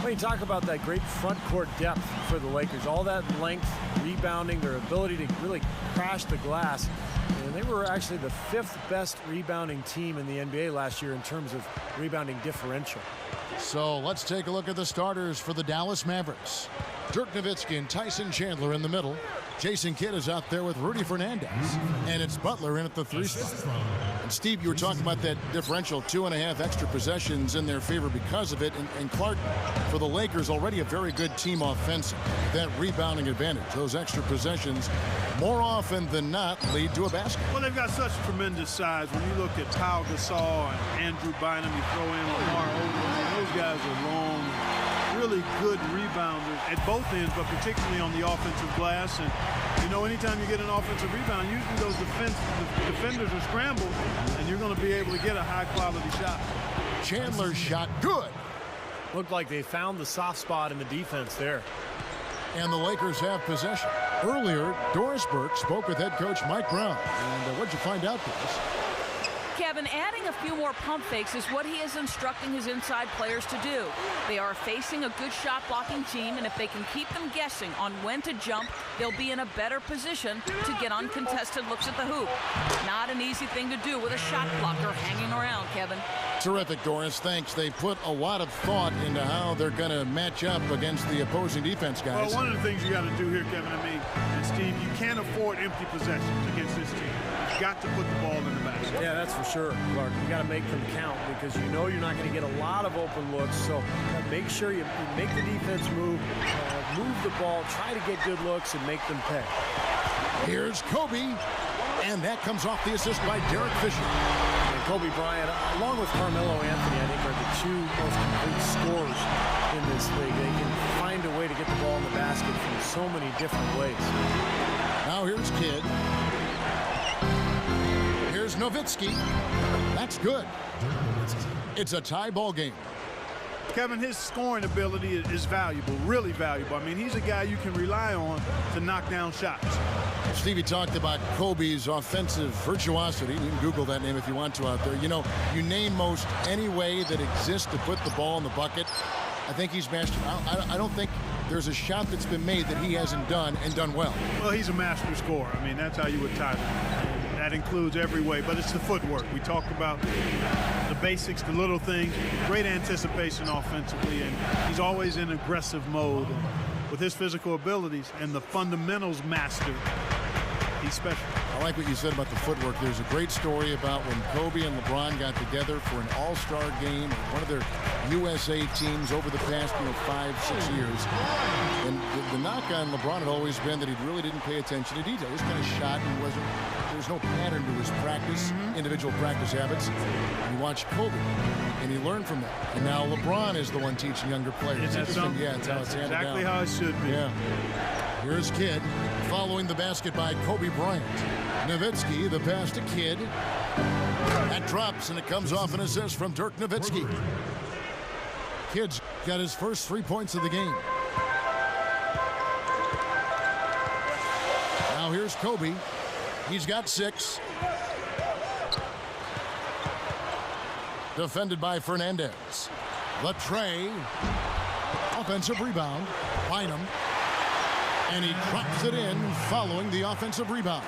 When you talk about that great front court depth for the Lakers, all that length, rebounding, their ability to really crash the glass. And they were actually the 5th best rebounding team in the NBA last year in terms of rebounding differential. So let's take a look at the starters for the Dallas Mavericks. Dirk Nowitzki and Tyson Chandler in the middle. Jason Kidd is out there with Rudy Fernandez. And it's Butler in at the 3 spot. And Steve, you were talking about that differential, 2.5 extra possessions in their favor because of it. And Clark, for the Lakers, already a very good team offensive. That rebounding advantage, those extra possessions, more often than not, lead to a basket. Well, they've got such tremendous size. When you look at Pau Gasol and Andrew Bynum, you throw in Lamar Odom, those guys are long, really good rebounders at both ends, but particularly on the offensive glass. And, you know, anytime you get an offensive rebound, usually those defenders are scrambled, and you're going to be able to get a high-quality shot. Chandler's shot, good. Looked like they found the soft spot in the defense there. And the Lakers have possession. Earlier, Doris Burke spoke with head coach Mike Brown. And what'd you find out, Doris? Kevin, adding a few more pump fakes is what he is instructing his inside players to do. They are facing a good shot blocking team, and if they can keep them guessing on when to jump, they'll be in a better position to get uncontested looks at the hoop. Not an easy thing to do with a shot blocker hanging around, Kevin. Terrific, Doris. Thanks. They put a lot of thought into how they're going to match up against the opposing defense, guys. Well, one of the things you got to do here, Kevin, and Steve, you can't afford empty possessions against this team. You've got to put the ball in the basket. Yeah, that's for sure, Clark. You got to make them count because you know you're not going to get a lot of open looks. So make sure you make the defense move the ball, try to get good looks, and make them pay. Here's Kobe, and that comes off the assist by Derek Fisher. And Kobe Bryant, along with Carmelo Anthony, I think are the 2 most complete scorers in this league. They can find a way to get the ball in the basket from so many different ways. Now here's Kidd. Here's Nowitzki. That's good. It's a tie ball game. Kevin, his scoring ability is valuable, really valuable. I mean, he's a guy you can rely on to knock down shots. Stevie talked about Kobe's offensive virtuosity. You can Google that name if you want to out there. You know, you name most any way that exists to put the ball in the bucket. I think he's mastered. I don't think there's a shot that's been made that he hasn't done and done well. Well, he's a master scorer. I mean, that's how you would title him. That includes every way, but it's the footwork. We talked about the basics, the little things, great anticipation offensively, and he's always in aggressive mode. With his physical abilities and the fundamentals mastered, he's special. I like what you said about the footwork. There's a great story about when Kobe and LeBron got together for an all-star game, one of their USA teams over the past 5-6 years. And the knock on LeBron had always been that he really didn't pay attention to detail. He just kind of shot and there's no pattern to his practice, individual practice habits. And you watch Kobe, and he learned from that. And now LeBron is the one teaching younger players. It's interesting. Yeah, it's how it's handed down. Exactly how it should be. Yeah. Here's Kidd following the basket by Kobe Bryant. Nowitzki, the pass to Kidd. That drops, and it comes off an assist from Dirk Nowitzki. Kidd's got his first 3 points of the game. Now here's Kobe. He's got 6. Defended by Fernandez. Latre. Offensive rebound. Bynum. And he drops it in following the offensive rebound.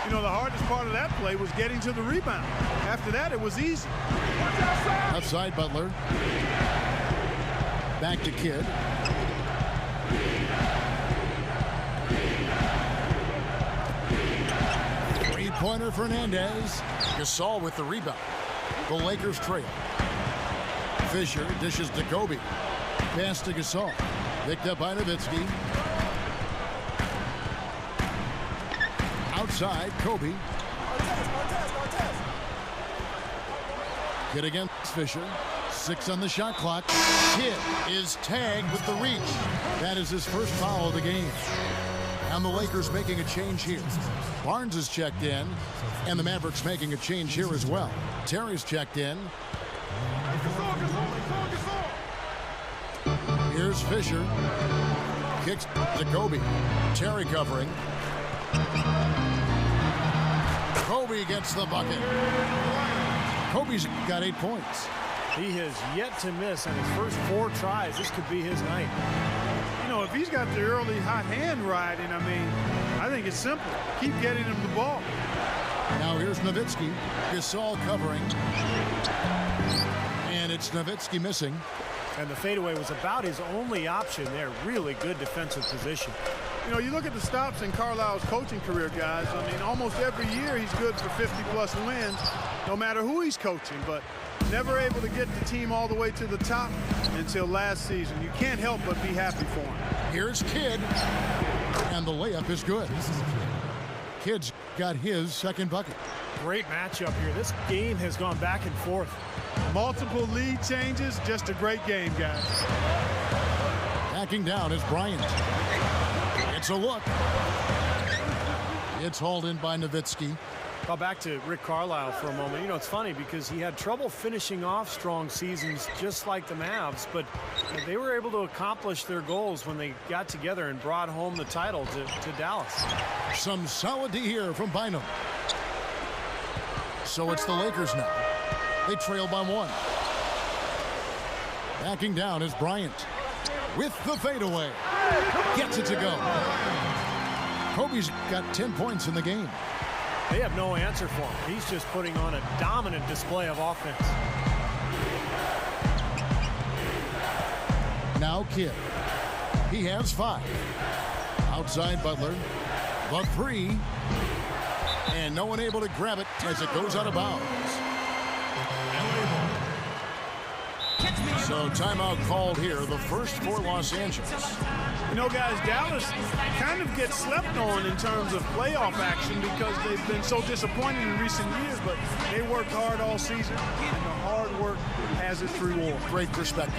You know, the hardest part of that play was getting to the rebound. After that, it was easy. Outside Butler. Back to Kidd. Three-pointer Fernandez. Gasol with the rebound. The Lakers trail. Fisher dishes to Kobe. Pass to Gasol. Picked up by Nowitzki. Outside, Kobe. Kidd against Fisher. 6 on the shot clock. Kidd is tagged with the reach. That is his first foul of the game. And the Lakers making a change here. Barnes is checked in, and the Mavericks making a change here as well. Terry's checked in. Here's Fisher. Kicks to Kobe. Terry covering. Kobe gets the bucket. Kobe's got 8 points. He has yet to miss on his first 4 tries. This could be his night. You know, if he's got the early hot hand riding, I mean, I think it's simple. Keep getting him the ball. Now here's Nowitzki. Gasol covering. And it's Nowitzki missing. And the fadeaway was about his only option there. Really good defensive position. You know, you look at the stops in Carlisle's coaching career, guys. I mean, almost every year he's good for 50-plus wins, no matter who he's coaching, but never able to get the team all the way to the top until last season. You can't help but be happy for him. Here's Kidd. And the layup is good. Kidd's got his second bucket. Great matchup here. This game has gone back and forth. Multiple lead changes, just a great game, guys. Backing down is Bryant. It's a look. It's hauled in by Nowitzki. Well, back to Rick Carlisle for a moment. You know, it's funny because he had trouble finishing off strong seasons just like the Mavs, but they were able to accomplish their goals when they got together and brought home the title to Dallas. Some solid D here from Bynum. So it's the Lakers now. They trail by 1. Backing down is Bryant with the fadeaway. Gets it to go. Kobe's got 10 points in the game. They have no answer for him. He's just putting on a dominant display of offense. Now Kidd. He has 5. Outside Butler. The 3. And no one able to grab it as it goes out of bounds. So timeout called here, the first for Los Angeles. You know, guys, Dallas kind of gets slept on in terms of playoff action because they've been so disappointing in recent years, but they worked hard all season, and the hard work has its reward. Great perspective.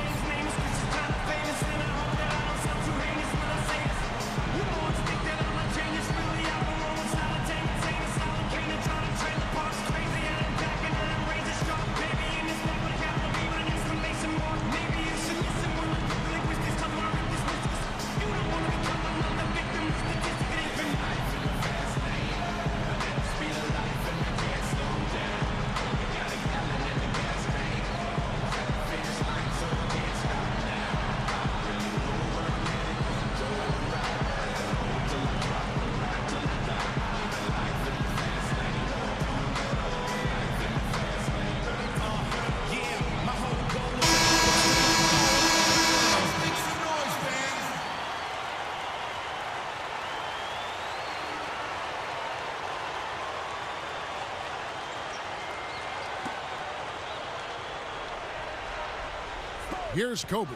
Here's Kobe.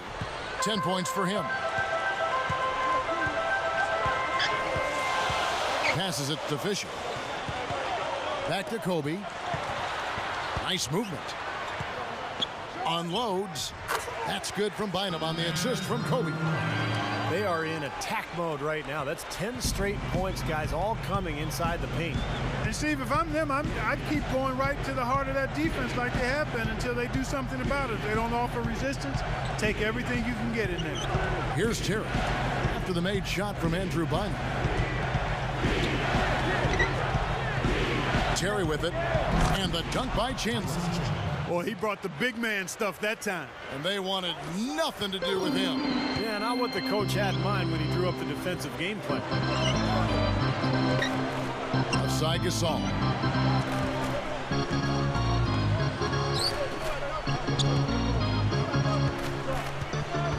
10 points for him. Passes it to Fisher. Back to Kobe. Nice movement. Unloads. That's good from Bynum on the assist from Kobe. They are in attack mode right now. That's 10 straight points, guys, all coming inside the paint. And Steve, if I'm them, I'd keep going right to the heart of that defense like they have been until they do something about it. If they don't offer resistance, take everything you can get in there. Here's Terry after the made shot from Andrew Bynum. Terry with it, and the dunk by Chandler. Boy, he brought the big man stuff that time. And they wanted nothing to do with him. Yeah, not what the coach had in mind when he drew up the defensive game plan. Outside Gasol.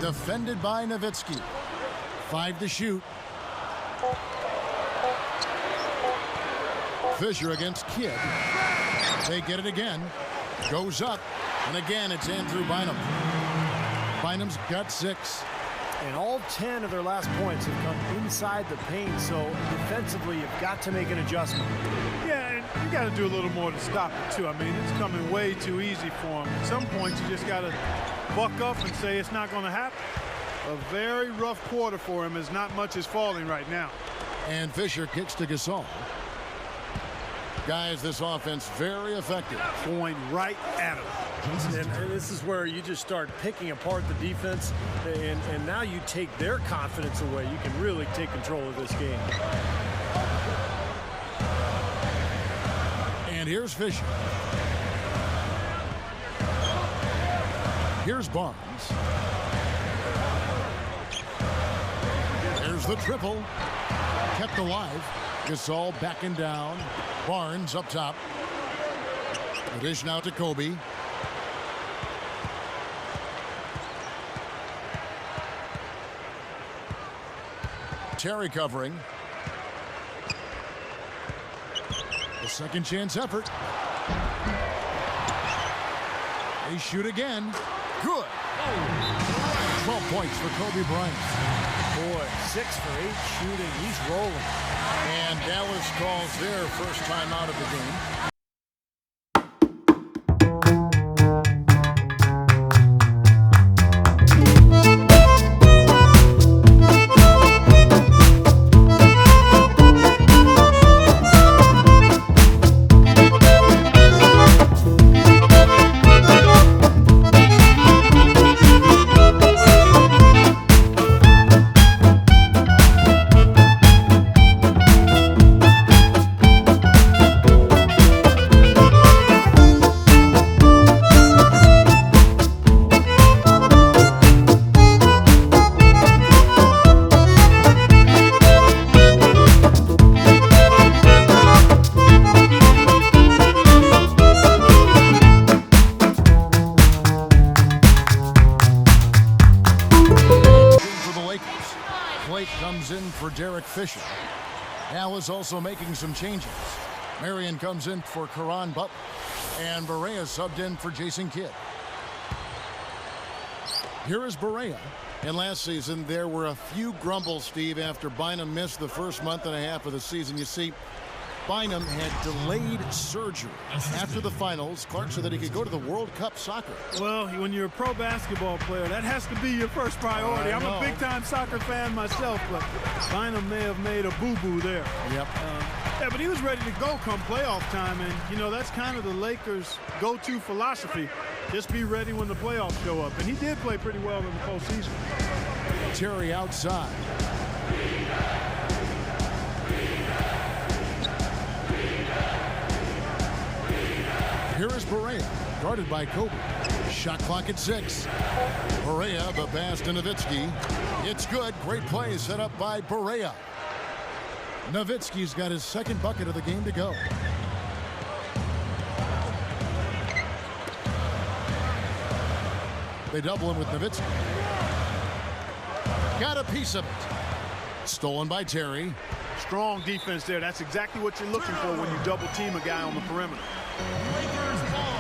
Defended by Nowitzki. 5 to shoot. Fisher against Kidd. They get it again. Goes up. And again, it's Andrew Bynum. Bynum's got 6. And all 10 of their last points have come inside the paint, so defensively you've got to make an adjustment. Yeah, and you got to do a little more to stop it, too. I mean, it's coming way too easy for him. At some point, you just got to buck up and say it's not going to happen. A very rough quarter for him as not much is falling right now. And Fisher kicks to Gasol. Guys, this offense very effective. Going right at him. And this is where you just start picking apart the defense, and now you take their confidence away. You can really take control of this game. And here's Fisher. Here's Barnes. There's the triple. Kept alive. Gasol backing down. Barnes up top. The dish now to Kobe. Terry covering. The second chance effort. They shoot again. Good. 12 points for Kobe Bryant. Boy, 6 for 8 shooting. He's rolling. And Dallas calls their first time out of the game. Fisher. Dallas also making some changes. Marion comes in for Caron Butler. And Barea subbed in for Jason Kidd. Here is Barea. And last season, there were a few grumbles, Steve, after Bynum missed the first month and a half of the season. You see, Bynum had delayed surgery after the finals. Clark said that he could go to the World Cup soccer. Well, when you're a pro basketball player, that has to be your first priority. I'm a big-time soccer fan myself, but Bynum may have made a boo-boo there. Yep. Yeah, but he was ready to go come playoff time, and, you know, that's kind of the Lakers' go-to philosophy. Just be ready when the playoffs show up. And he did play pretty well in the postseason. Terry outside. Here is Barea, guarded by Kobe. Shot clock at 6. Barea, the pass to Nowitzki. It's good. Great play set up by Barea. Nowitzki's got his second bucket of the game to go. They double him with Nowitzki. Got a piece of it. Stolen by Terry. Strong defense there. That's exactly what you're looking for when you double team a guy on the perimeter. Lakers ball.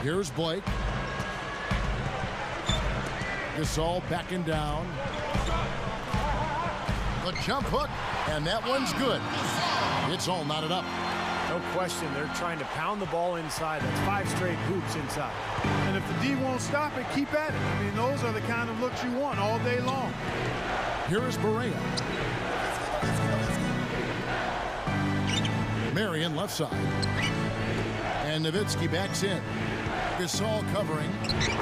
Here's Blake. Gasol backing down. The jump hook, and that one's good. It's all knotted up. No question, they're trying to pound the ball inside. That's 5 straight hoops inside. And if the D won't stop it, keep at it. I mean, those are the kind of looks you want all day long. Here is Barea. Marion left side. And Nowitzki backs in. Gasol covering.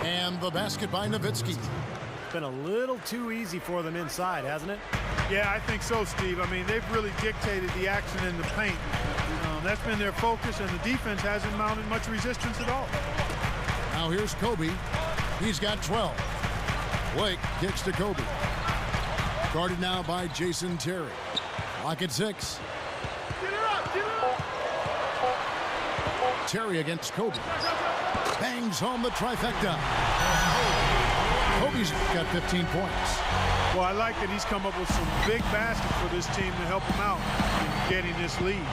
And the basket by Nowitzki. It's been a little too easy for them inside, hasn't it? Yeah, I think so, Steve. I mean, they've really dictated the action in the paint. That's been their focus, and the defense hasn't mounted much resistance at all. Now here's Kobe. He's got 12. Blake kicks to Kobe. Guarded now by Jason Terry. Lock at 6. Get her up, get her up. Terry against Kobe. Bangs home the trifecta. Kobe's got 15 points. Well, I like that he's come up with some big baskets for this team to help him out in getting this lead.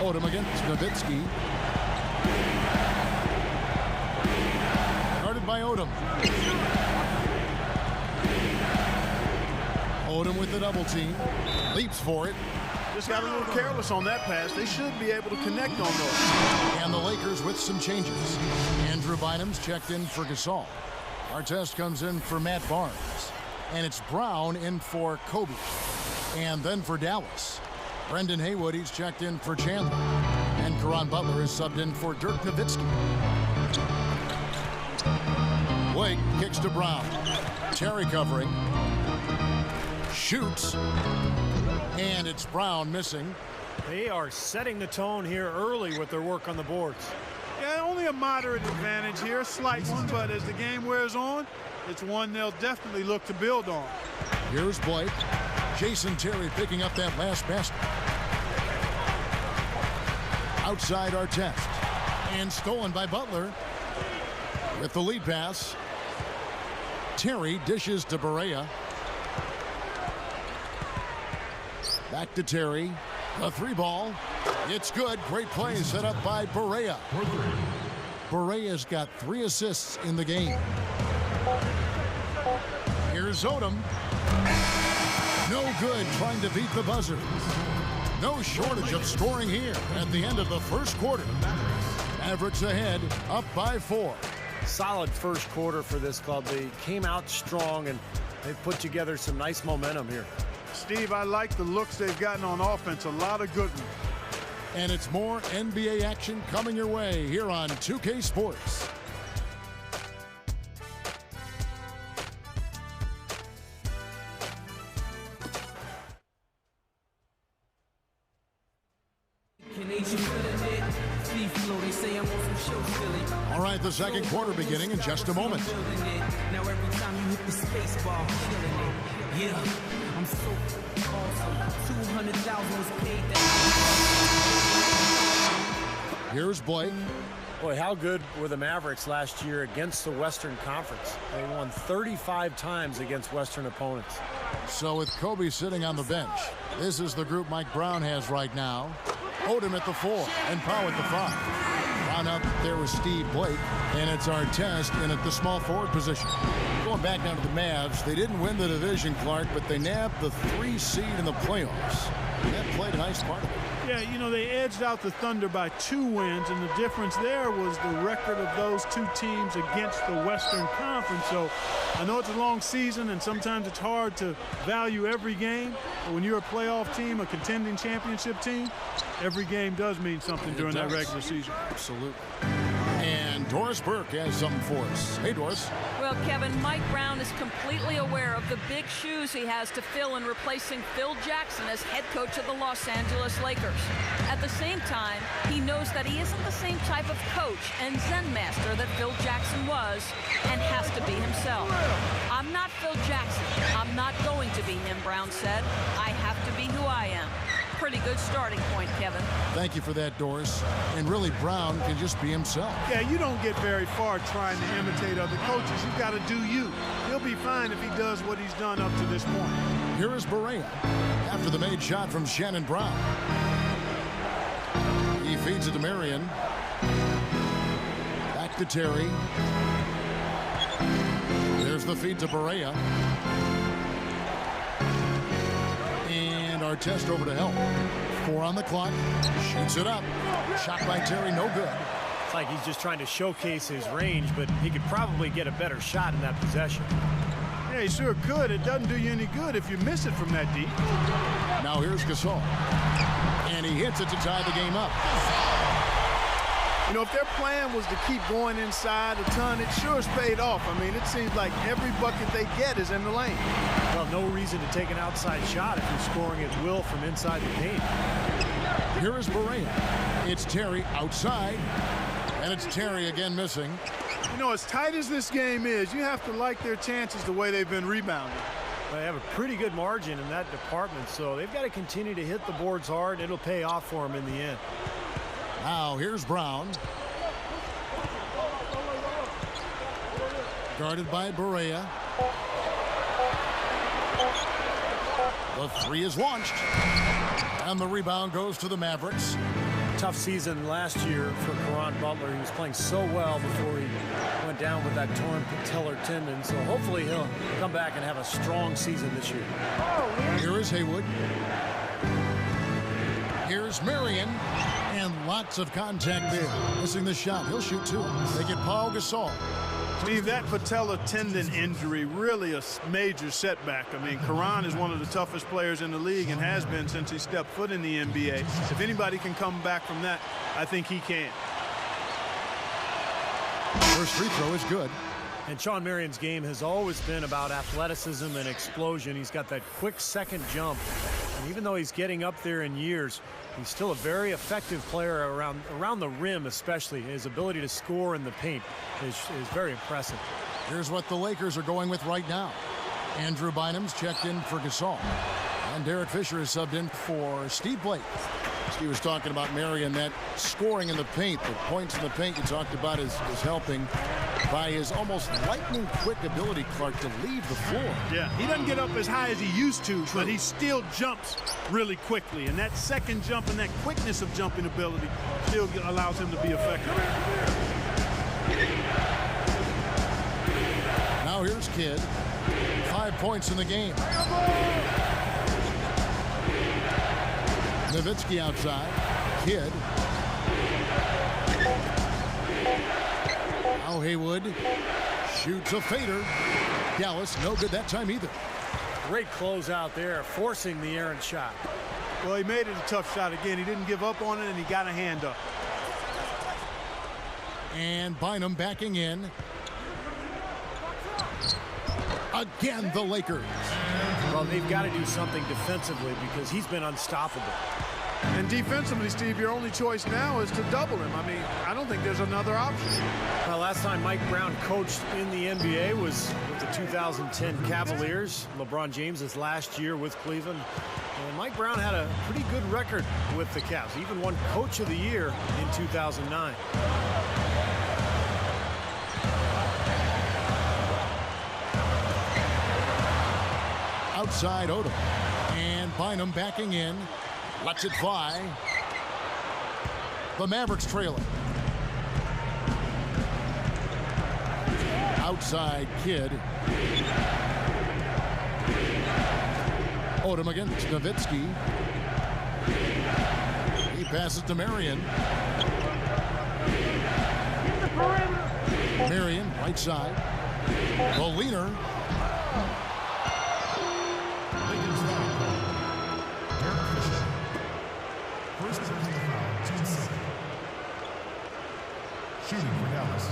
Odom against Nowitzki. Guarded by Odom. Odom with the double team. Leaps for it. Just got a little careless on that pass. They should be able to connect on those. And the Lakers with some changes. Andrew Bynum's checked in for Gasol. Artest comes in for Matt Barnes. And it's Brown in for Kobe. And then for Dallas, Brendan Haywood, he's checked in for Chandler. And Caron Butler is subbed in for Dirk Nowitzki. Blake Blake kicks to Brown. Terry covering. Shoots. And it's Brown missing. They are setting the tone here early with their work on the boards. Yeah, only a moderate advantage here, a slight one, but as the game wears on, it's one they'll definitely look to build on. Here's Blake. Jason Terry picking up that last basket. Outside Artest. And stolen by Butler. With the lead pass. Terry dishes to Barea. Back to Terry. A three ball. It's good. Great play set up by Barea. Barea's got 3 assists in the game. Here's Odom. No good trying to beat the buzzer. No shortage of scoring here at the end of the first quarter. Mavericks ahead, up by 4. Solid first quarter for this club. They came out strong, and they've put together some nice momentum here. Steve, I like the looks they've gotten on offense. A lot of good ones. And it's more NBA action coming your way here on 2K Sports. All right, the second quarter beginning in just a moment. Now every time you hit the space bar, killing it. Yeah, I'm so awesome. 200,000 was paid. Here's Blake. Boy, how good were the Mavericks last year against the Western Conference? They won 35 times against Western opponents. So with Kobe sitting on the bench, this is the group Mike Brown has right now. Odom at the 4 and Powell at the 5. Brown out there with Steve Blake, and it's Artest in at the small forward position. Going back down to the Mavs, they didn't win the division, Clark, but they nabbed the 3 seed in the playoffs. And that played a nice part of it. Yeah, you know, they edged out the Thunder by 2 wins, and the difference there was the record of those 2 teams against the Western Conference. So I know it's a long season, and sometimes it's hard to value every game, but when you're a playoff team, a contending championship team, every game does mean something during that regular season. Absolutely. And Doris Burke has something for us. Hey, Doris. Well, Kevin, Mike Brown is completely aware of the big shoes he has to fill in replacing Phil Jackson as head coach of the Los Angeles Lakers. At the same time, he knows that he isn't the same type of coach and Zen master that Phil Jackson was and has to be himself. I'm not Phil Jackson. I'm not going to be him, Brown said. I have to be who I am. Pretty good starting point, Kevin. Thank you for that, Doris. And really, Brown can just be himself. Yeah, you don't get very far trying to imitate other coaches. You've got to do you. He'll be fine if he does what he's done up to this point. Here is Barea after the made shot from Shannon Brown. He feeds it to Marion. Back to Terry. There's the feed to Barea. And Artest over to help. 4 on the clock. Shoots it up. Shot by Terry, no good. It's like he's just trying to showcase his range, but he could probably get a better shot in that possession. Yeah, he sure could. It doesn't do you any good if you miss it from that deep. Now here's Gasol. And he hits it to tie the game up. You know, if their plan was to keep going inside a ton, it sure has paid off. I mean, it seems like every bucket they get is in the lane. Well, no reason to take an outside shot if you're scoring at will from inside the paint. Here is Barea. It's Terry outside. And it's Terry again missing. You know, as tight as this game is, you have to like their chances the way they've been rebounding. They have a pretty good margin in that department, so they've got to continue to hit the boards hard. It'll pay off for them in the end. Now here's Brown. Guarded by Barea. The 3 is launched. And the rebound goes to the Mavericks. Tough season last year for Caron Butler. He was playing so well before he went down with that torn patellar tendon. So hopefully he'll come back and have a strong season this year. Here is Haywood. Here's Marion. And lots of contact there. Missing the shot. He'll shoot 2. They get Paul Gasol. Steve, that patellar tendon injury, really a major setback. I mean, Caron is one of the toughest players in the league and has been since he stepped foot in the NBA. If anybody can come back from that, I think he can. First free throw is good. And Sean Marion's game has always been about athleticism and explosion. He's got that quick second jump. And even though he's getting up there in years, he's still a very effective player around the rim, especially. His ability to score in the paint is very impressive. Here's what the Lakers are going with right now. Andrew Bynum's checked in for Gasol. And Derek Fisher is subbed in for Steve Blake. Steve was talking about Marion, that scoring in the paint, the points in the paint you talked about is helping by his almost lightning quick ability, Clark, to leave the floor. Yeah, he doesn't get up as high as he used to, but he still jumps really quickly. And that second jump and that quickness of jumping ability still allows him to be effective. Now here's Kidd. 5 points in the game. Nowitzki outside. Kidd. Now Haywood shoots a fader. Dallas, no good that time either. Great close out there, forcing the errant shot. Well, he made it a tough shot again. He didn't give up on it, and he got a hand up. And Bynum backing in. Again, the Lakers. Well, they've got to do something defensively because he's been unstoppable. And defensively, Steve, your only choice now is to double him. I mean, I don't think there's another option. Well, last time Mike Brown coached in the NBA was with the 2010 Cavaliers. LeBron James's last year with Cleveland. And Mike Brown had a pretty good record with the Cavs. He even won Coach of the Year in 2009. Outside Odom. And Bynum backing in. Lets it fly. The Mavericks trailing. Outside Kidd. Odom against Nowitzki. He passes to Marion. Marion, right side. The leaner. Shooting for Dallas,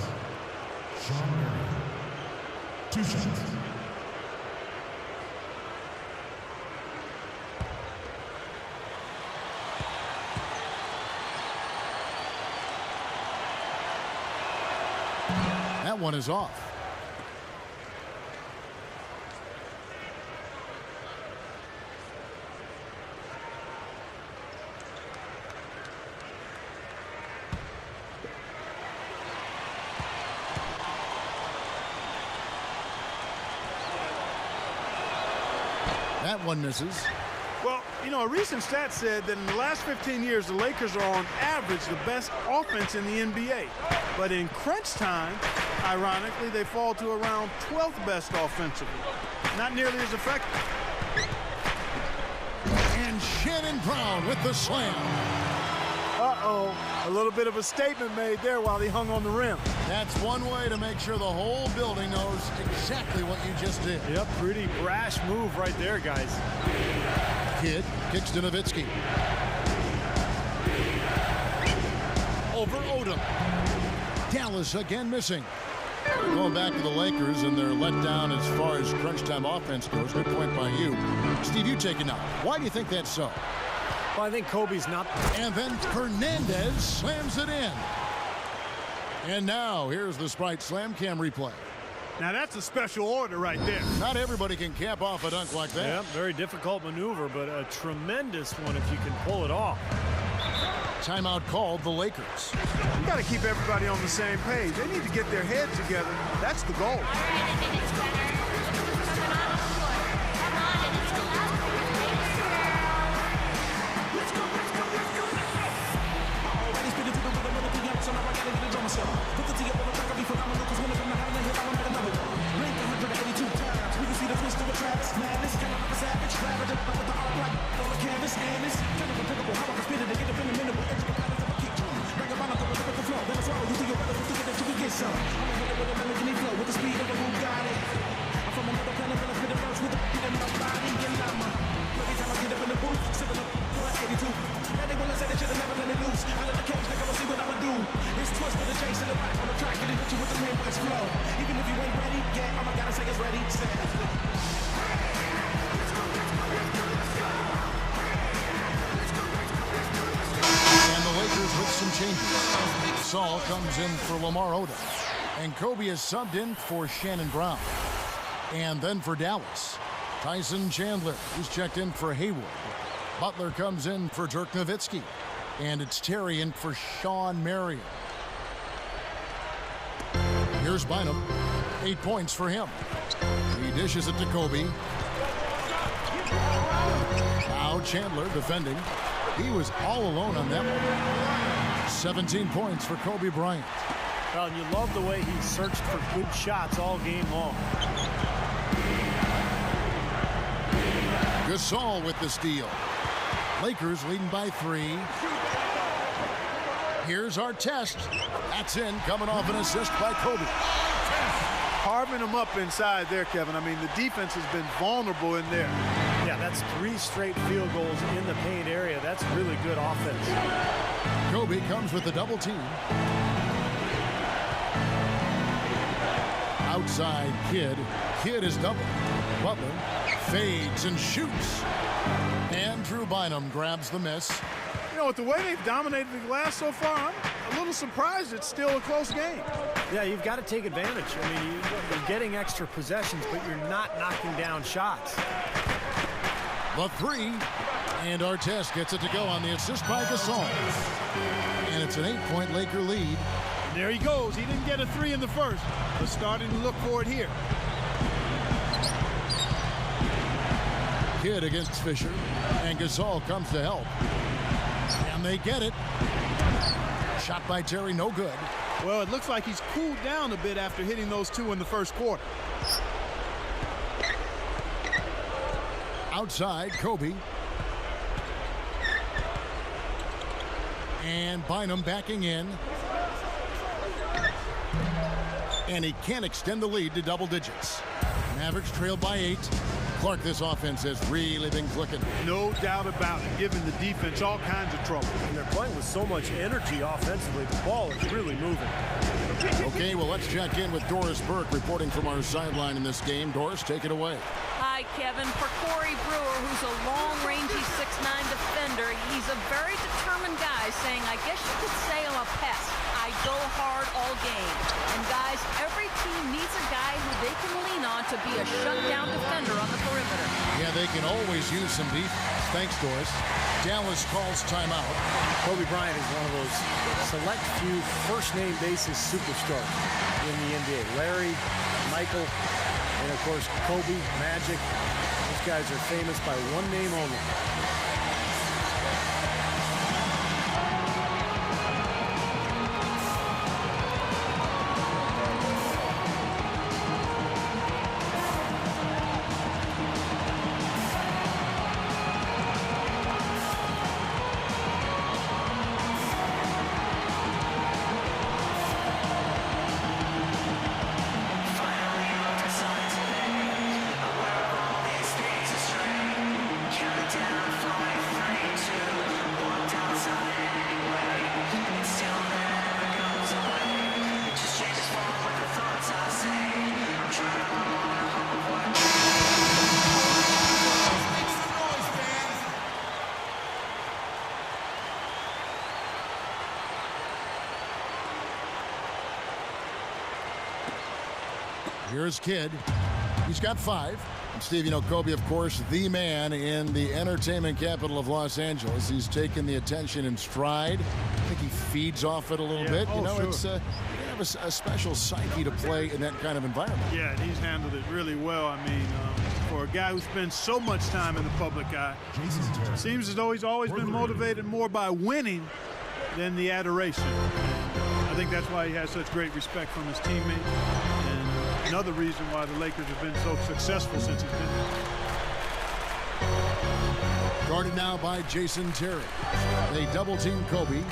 Sean Marion. 2 shots. That one is off. That one misses. Well, you know, a recent stat said that in the last 15 years, the Lakers are on average the best offense in the NBA. But in crunch time, ironically, they fall to around 12th best offensively. Not nearly as effective. And Shannon Brown with the slam. Uh-oh, a little bit of a statement made there while he hung on the rim. That's one way to make sure the whole building knows exactly what you just did. Yep, pretty brash move right there, guys. Kidd kicks to Nowitzki. Over Odom. Dallas again missing. Going back to the Lakers and their letdown as far as crunch time offense goes. Good point by you. Steve, you take it now. Why do you think that's so? Well, I think Kobe's not. And then Hernandez slams it in. And now here's the Sprite Slam Cam replay. Now that's a special order right there. Not everybody can cap off a dunk like that. Yeah, very difficult maneuver, but a tremendous one if you can pull it off. Timeout called the Lakers. You got to keep everybody on the same page. They need to get their heads together. That's the goal. Even if you ain't Gasol comes in for Lamar Odom. And Kobe is subbed in for Shannon Brown. And then for Dallas, Tyson Chandler, who's checked in for Hayward. Butler comes in for Dirk Nowitzki. And it's Terry in for Sean Marion. Here's Bynum. 8 points for him. He dishes it to Kobe. Now Chandler defending. He was all alone on that one. 17 points for Kobe Bryant. Well, and you love the way he searched for good shots all game long. Gasol with the steal. Lakers leading by 3. Here's Artest. That's in, coming off an assist by Kobe. Carving them up inside there, Kevin. I mean, the defense has been vulnerable in there. Yeah, that's 3 straight field goals in the paint area. That's really good offense. Kobe comes with the double team. Outside Kidd. Kidd is double. Butler fades and shoots. Andrew Bynum grabs the miss. You know, with the way they've dominated the glass so far, I'm a little surprised it's still a close game. Yeah, you've got to take advantage. I mean, you're getting extra possessions, but you're not knocking down shots. The 3. And Artest gets it to go on the assist by Gasol. And it's an 8-point Laker lead. And there he goes. He didn't get a 3 in the first, but starting to look for it here. Kidd against Fisher. And Gasol comes to help. And they get it. Shot by Terry, no good. Well, it looks like he's cooled down a bit after hitting those 2 in the first quarter. Outside, Kobe. And Bynum backing in. And he can't extend the lead to double digits. Mavericks trailed by 8. Clark, this offense has really been clicking. No doubt about it, giving the defense all kinds of trouble. And they're playing with so much energy offensively. The ball is really moving. Okay, well, let's check in with Doris Burke reporting from our sideline in this game. Doris, take it away. Hi, Kevin. For Corey Brewer, who's a long-rangey 6'9 defender, he's a very determined guy, saying, I guess you could say I'm a pest. I go hard all game. And guys, every team needs a guy who they can lean on to be a shutdown defender on the perimeter. Yeah, they can always use some defense. Thanks, Doris. Dallas calls timeout. Kobe Bryant is one of those select few first-name basis superstars in the NBA. Larry, Michael, and of course Kobe, Magic. Those guys are famous by one name only. Here's Kidd. He's got 5. And Steve, you know, Kobe, of course, the man in the entertainment capital of Los Angeles. He's taken the attention in stride. I think he feeds off it a little bit. You know, sure. It's you have a special psyche to play in that kind of environment. Yeah, and he's handled it really well. I mean, for a guy who spends so much time in the public eye, seems as though he's always been motivated more by winning than the adoration. I think that's why he has such great respect from his teammates. Another reason why the Lakers have been so successful since he's been there. Guarded now by Jason Terry. They double-team Kobe.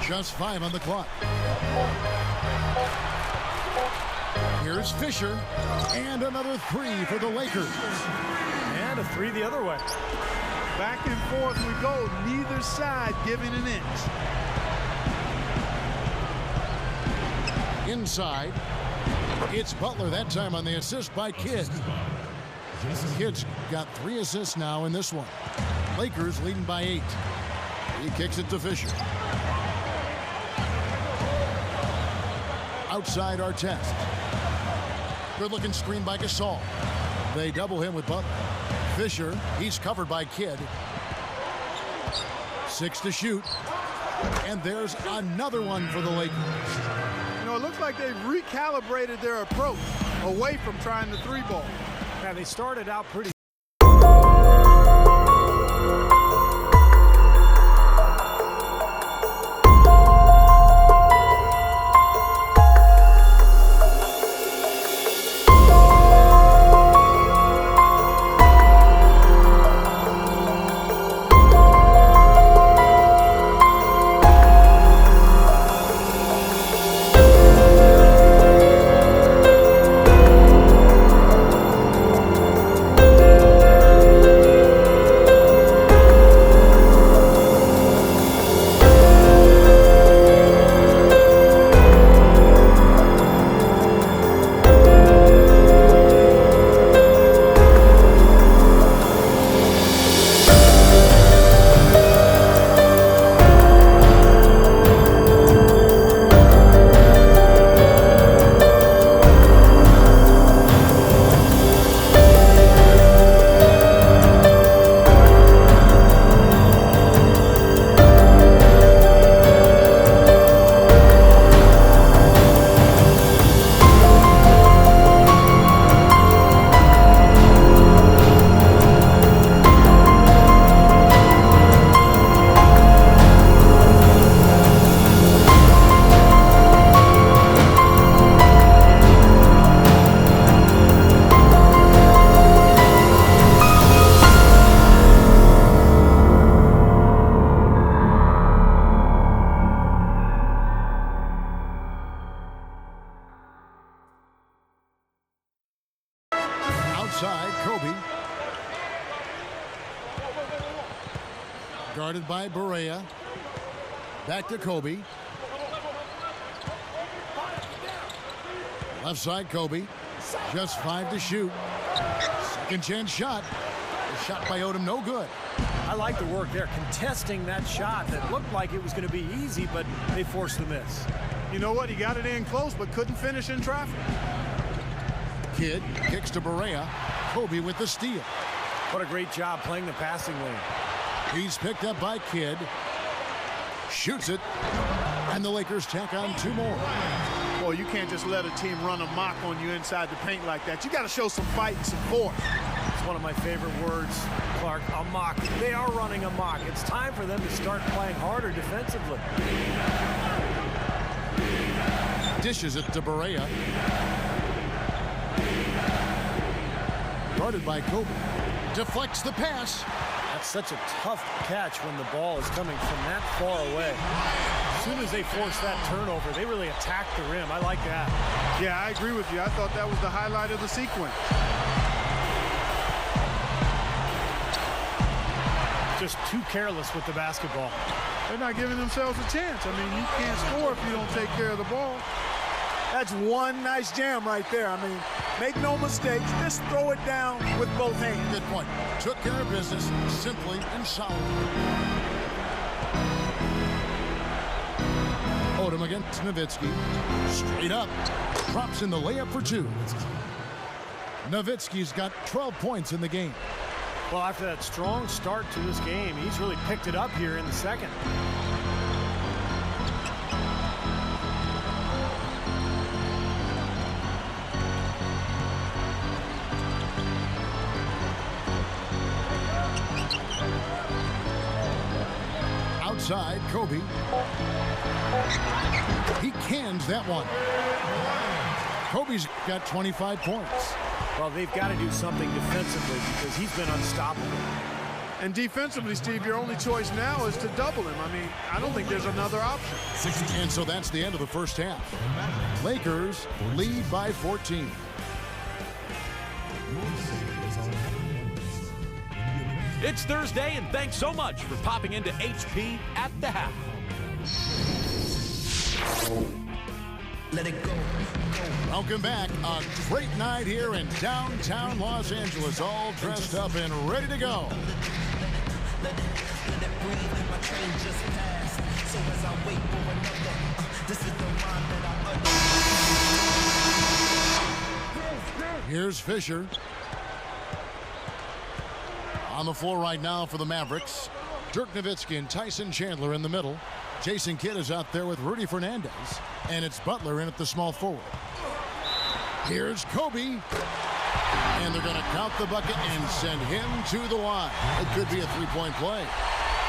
Just 5 on the clock. Here's Fisher. And another 3 for the Lakers. And a 3 the other way. Back and forth we go, neither side giving an inch. Inside, it's Butler, that time on the assist by Kidd. Kidd's got 3 assists now in this one. Lakers leading by 8. He kicks it to Fisher. Outside Artest. Good-looking screen by Gasol. They double him with Butler. Fisher, he's covered by Kidd. 6 to shoot. And there's another one for the Lakers. You know, it looks like they've recalibrated their approach away from trying the three ball. Yeah, they started out pretty Kobe. Guarded by Barea. Back to Kobe. Left side Kobe. Just 5 to shoot. Second chance shot. The shot by Odom no good. I like the work there, contesting that shot that looked like it was going to be easy, but they forced the miss. You know what? He got it in close, but couldn't finish in traffic. Kidd kicks to Barea. Kobe with the steal. What a great job playing the passing lane. He's picked up by Kidd. Shoots it. And the Lakers tack on 2 more. Boy, you can't just let a team run amok on you inside the paint like that. You got to show some fight and some force. It's one of my favorite words, Clark, amok. They are running amok. It's time for them to start playing harder defensively. Dishes it to Barea. Guarded by Kobe. Deflects the pass. That's such a tough catch when the ball is coming from that far away. As soon as they force that turnover, they really attack the rim. I like that. Yeah, I agree with you. I thought that was the highlight of the sequence. Just too careless with the basketball. They're not giving themselves a chance. I mean, you can't score if you don't take care of the ball. That's one nice jam right there. I mean, make no mistakes. Just throw it down with both hands. Good point. Took care of business simply and solidly. Odom against Nowitzki. Straight up. Drops in the layup for 2. Nowitzki's got 12 points in the game. Well, after that strong start to this game, he's really picked it up here in the second. Outside, Kobe. He cans that one. Kobe's got 25 points. Well, they've got to do something defensively because he's been unstoppable. And defensively, Steve, your only choice now is to double him. I mean, I don't think there's another option. And so that's the end of the first half. Lakers lead by 14. It's Thursday, and thanks so much for popping into HP at the half. Let it go. Welcome back. A great night here in downtown Los Angeles, all dressed up and ready to go. breathe, my train just passed. So as I wait for another, this is the rhyme that I utter. Here's Fisher. On the floor right now for the Mavericks. Dirk Nowitzki and Tyson Chandler in the middle. Jason Kidd is out there with Rudy Fernandez. And it's Butler in at the small forward. Here's Kobe. And they're going to count the bucket and send him to the line. It could be a three-point play.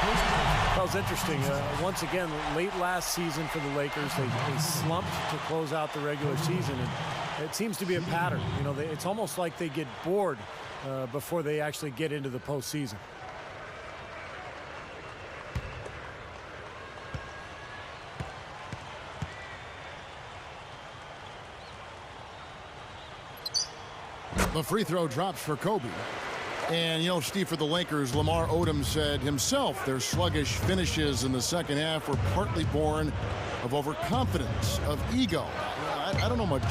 That was interesting. Once again, late last season for the Lakers, they slumped to close out the regular season. And it seems to be a pattern. You know, it's almost like they get bored before they actually get into the postseason. The free throw drops for Kobe. And, you know, Steve, for the Lakers, Lamar Odom said himself their sluggish finishes in the second half were partly born of overconfidence, of ego. I don't know much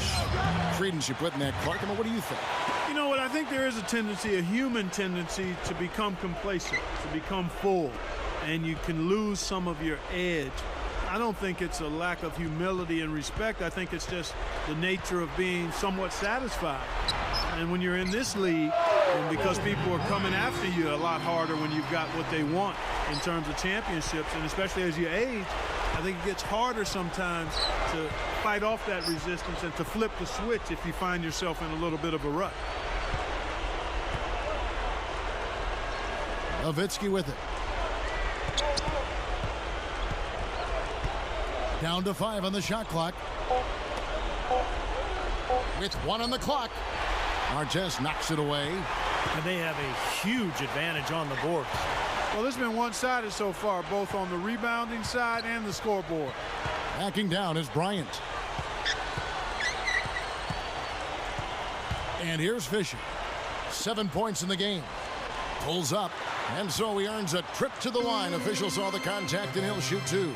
credence you put in that, Clark. I mean, what do you think? You know what? I think there is a tendency, a human tendency, to become complacent, to become full, and you can lose some of your edge. I don't think it's a lack of humility and respect. I think it's just the nature of being somewhat satisfied. And when you're in this league, and because people are coming after you a lot harder when you've got what they want in terms of championships, and especially as you age, I think it gets harder sometimes to fight off that resistance and to flip the switch if you find yourself in a little bit of a rut. Nowitzki with it. Down to 5 on the shot clock. With 1 on the clock. Artest knocks it away. And they have a huge advantage on the board. Well, this has been one-sided so far, both on the rebounding side and the scoreboard. Backing down is Bryant. And here's Fisher. 7 points in the game. Pulls up. And so he earns a trip to the line. Official saw the contact and he'll shoot 2.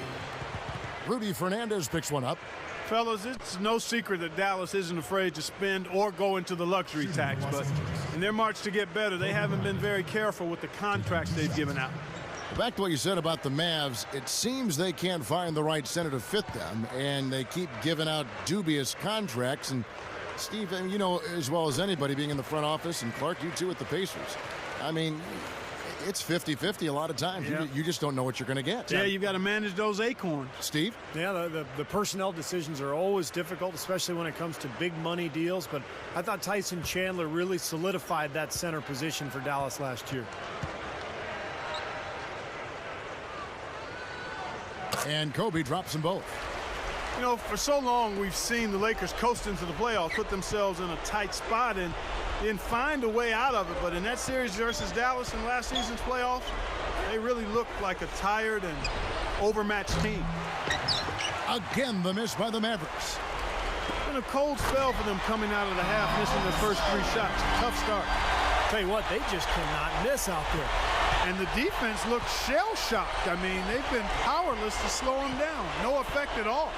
Rudy Fernandez picks one up. Fellas, it's no secret that Dallas isn't afraid to spend or go into the luxury tax, but in their march to get better, they haven't been very careful with the contracts they've given out. Back to what you said about the Mavs, it seems they can't find the right center to fit them, and they keep giving out dubious contracts. And Steve, you know as well as anybody, being in the front office, and Clark, you too, at the Pacers. I mean, it's 50-50 a lot of times. Yeah. You just don't know what you're going to get. Yeah, you've got to manage those acorns. Steve? Yeah, the personnel decisions are always difficult, especially when it comes to big money deals. But I thought Tyson Chandler really solidified that center position for Dallas last year. And Kobe drops them both. You know, for so long we've seen the Lakers coast into the playoffs, put themselves in a tight spot, and then find a way out of it. But in that series versus Dallas in last season's playoffs, they really looked like a tired and overmatched team. Again, the miss by the Mavericks. It's been a cold spell for them coming out of the half, missing their first 3 shots. Tough start. Tell you what, they just cannot miss out there. And the defense looked shell-shocked. I mean, they've been powerless to slow them down. No effect at all.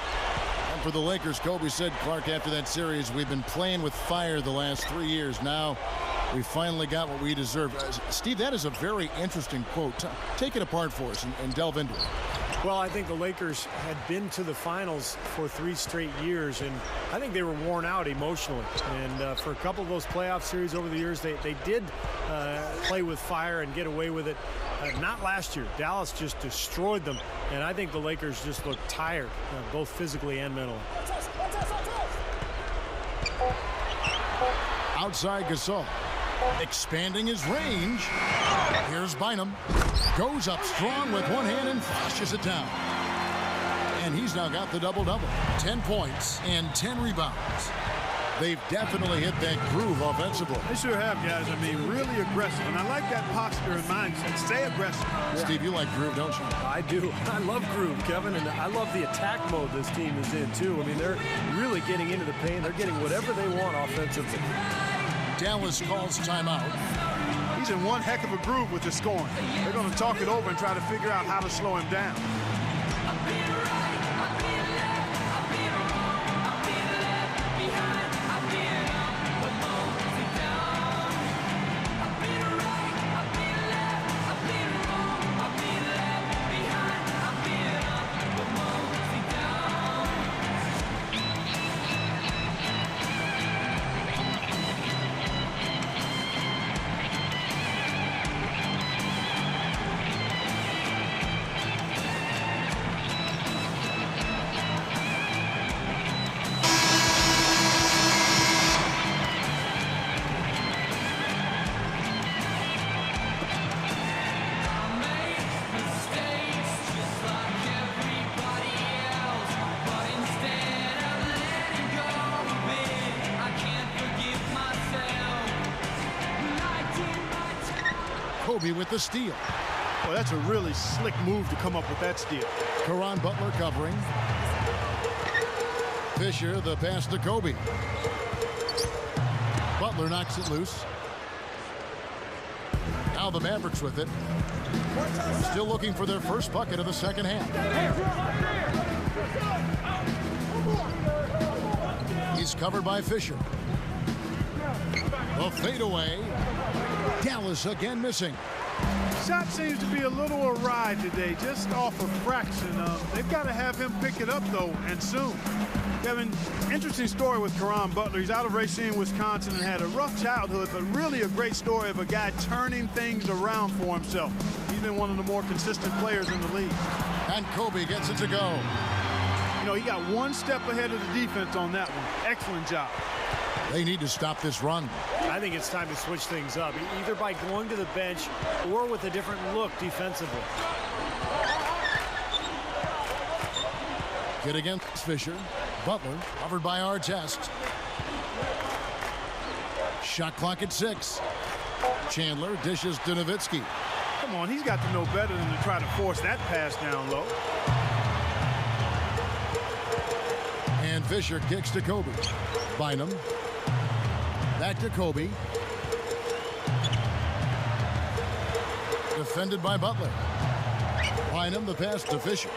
And for the Lakers, Kobe said, Clark, after that series, we've been playing with fire the last 3 years. Now we finally got what we deserve. Steve, that is a very interesting quote. Take it apart for us and delve into it. Well, I think the Lakers had been to the finals for 3 straight years, and I think they were worn out emotionally. And for a couple of those playoff series over the years, they did play with fire and get away with it. Not last year. Dallas just destroyed them, and I think the Lakers just looked tired, both physically and mentally. Outside Gasol. Expanding his range. Here's Bynum. Goes up strong with one hand and flushes it down. And he's now got the double-double. 10 points and 10 rebounds. They've definitely hit that groove offensively. They sure have, guys. I mean, really aggressive. And I like that posture and mindset. Stay aggressive. Yeah. Steve, you like groove, don't you? I do. I love groove, Kevin. And I love the attack mode this team is in, too. I mean, they're really getting into the paint. They're getting whatever they want offensively. Dallas calls timeout. He's in one heck of a groove with the scoring. They're going to talk it over and try to figure out how to slow him down. Kobe with the steal. Well, that's a really slick move to come up with that steal. Caron Butler covering. Fisher, the pass to Kobe. Butler knocks it loose. Now the Mavericks with it. Still looking for their first bucket of the second half. He's covered by Fisher. The fadeaway. Dallas again missing. Shot seems to be a little awry today, just off a fraction. They've got to have him pick it up, though, and soon. Kevin, interesting story with Caron Butler. He's out of Racine, Wisconsin, and had a rough childhood, but really a great story of a guy turning things around for himself. He's been one of the more consistent players in the league. And Kobe gets it to go. You know, he got one step ahead of the defense on that one. Excellent job. They need to stop this run. I think it's time to switch things up, either by going to the bench or with a different look defensively. Get against Fisher. Butler covered by Artest. Shot clock at 6. Chandler dishes to Nowitzki. Come on, he's got to know better than to try to force that pass down low. And Fisher kicks to Kobe. Bynum. Back to Kobe. Defended by Butler. Bynum, the pass to Fisher.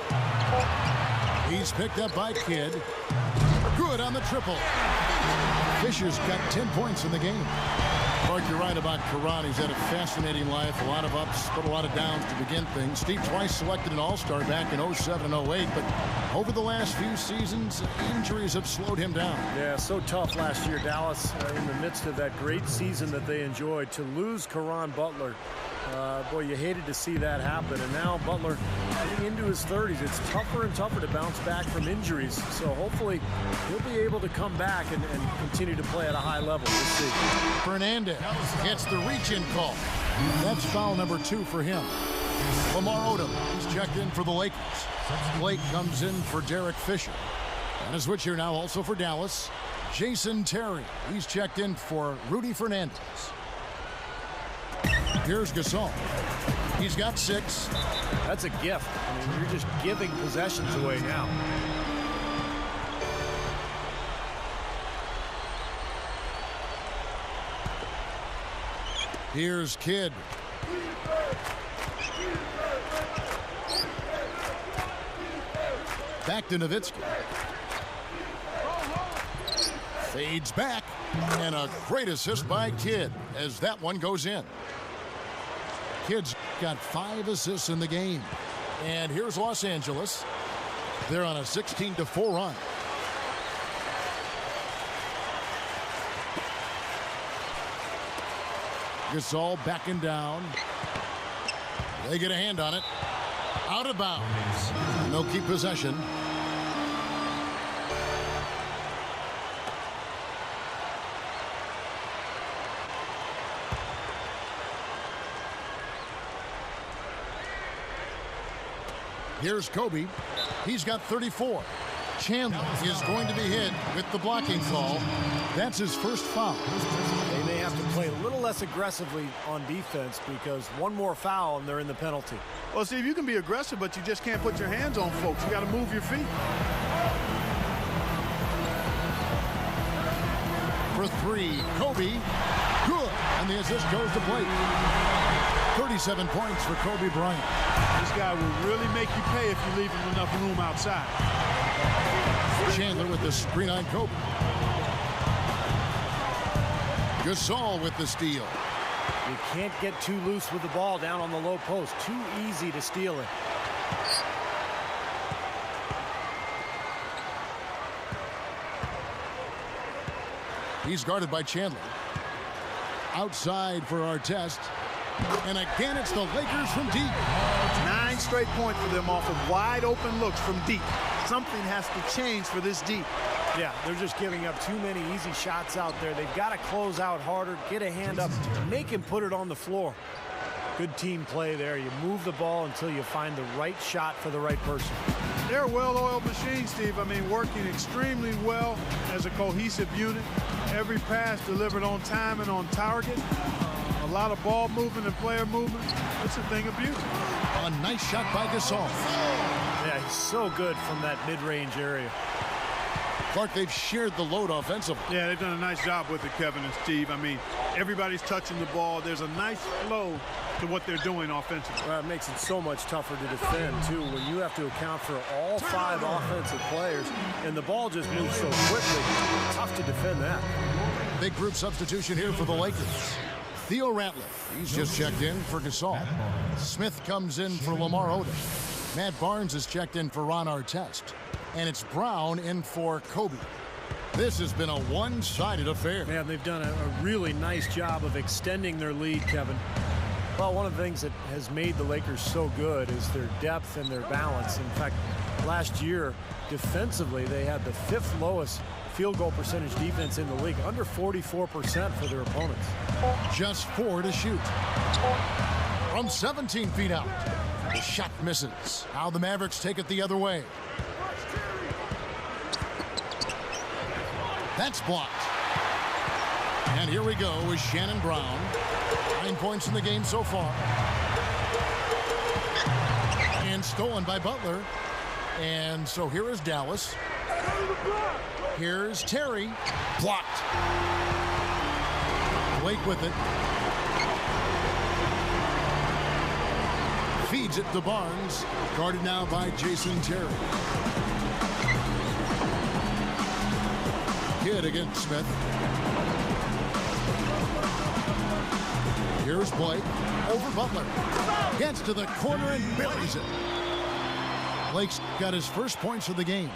He's picked up by Kidd. Good on the triple. Fisher's got 10 points in the game. Mark, you're right about Caron. He's had a fascinating life, a lot of ups, but a lot of downs to begin things. Steve twice selected an All-Star back in 07 and 08, but over the last few seasons, injuries have slowed him down. Yeah, so tough last year, Dallas, in the midst of that great season that they enjoyed. To lose Caron Butler, boy, you hated to see that happen. And now Butler getting into his 30s. It's tougher and tougher to bounce back from injuries. So hopefully he'll be able to come back and continue to play at a high level. We'll see. Fernandez gets the reach-in call. That's foul number 2 for him. Lamar Odom, he's checked in for the Lakers. Blake comes in for Derek Fisher. And a switch here now also for Dallas. Jason Terry, he's checked in for Rudy Fernandez. Here's Gasol. He's got 6. That's a gift. I mean, you're just giving possessions away now. Here's Kidd. Back to Nowitzki. Fades back. And a great assist by Kidd as that one goes in. Kidd's got 5 assists in the game. And here's Los Angeles. They're on a 16-4 run. Gasol backing down. They get a hand on it. Out of bounds. And they'll keep possession. Here's Kobe. He's got 34. Chandler is going to be hit with the blocking call. That's his first foul. They may have to play a little less aggressively on defense because one more foul and they're in the penalty. Well, Steve, you can be aggressive, but you just can't put your hands on folks. You got to move your feet. For 3, Kobe. Good. And the assist goes to Blake. 37 points for Kobe Bryant. This guy will really make you pay if you leave him enough room outside. Chandler with the screen on Kobe. Gasol with the steal. You can't get too loose with the ball down on the low post. Too easy to steal it. He's guarded by Chandler. Outside for Artest. And again, it's the Lakers from deep. 9 straight points for them off of wide open looks from deep. Something has to change for this deep. Yeah, they're just giving up too many easy shots out there. They've got to close out harder, get a hand up, make him put it on the floor. Good team play there. You move the ball until you find the right shot for the right person. They're a well-oiled machine, Steve. I mean, working extremely well as a cohesive unit. Every pass delivered on time and on target. A lot of ball movement and player movement. It's a thing of beauty. A nice shot by Gasol. Yeah, he's so good from that mid-range area. Clark, they've shared the load offensively. Yeah, they've done a nice job with it, Kevin and Steve. I mean, everybody's touching the ball. There's a nice flow to what they're doing offensively. Well, it makes it so much tougher to defend, too, when you have to account for all 5 offensive players, and the ball just moves so quickly. Tough to defend that. Big group substitution here for the Lakers. Theo Ratliff, he's just checked in for Gasol. Smith comes in for Lamar Odom. Matt Barnes is checked in for Ron Artest. And it's Brown in for Kobe. This has been a one-sided affair. Man, they've done a really nice job of extending their lead, Kevin. Well, one of the things that has made the Lakers so good is their depth and their balance. In fact, last year, defensively, they had the 5th lowest field goal percentage defense in the league, under 44% for their opponents. Just 4 to shoot. From 17 feet out. The shot misses. Now the Mavericks take it the other way. That's blocked. And here we go with Shannon Brown. 9 points in the game so far. And stolen by Butler. And so here is Dallas. Here's Terry. Blocked. Blake with it. Feeds it to Barnes. Guarded now by Jason Terry. Kidd against Smith. Here's Blake. Over Butler. Gets to the corner and buries it. Blake's got his first points of the game.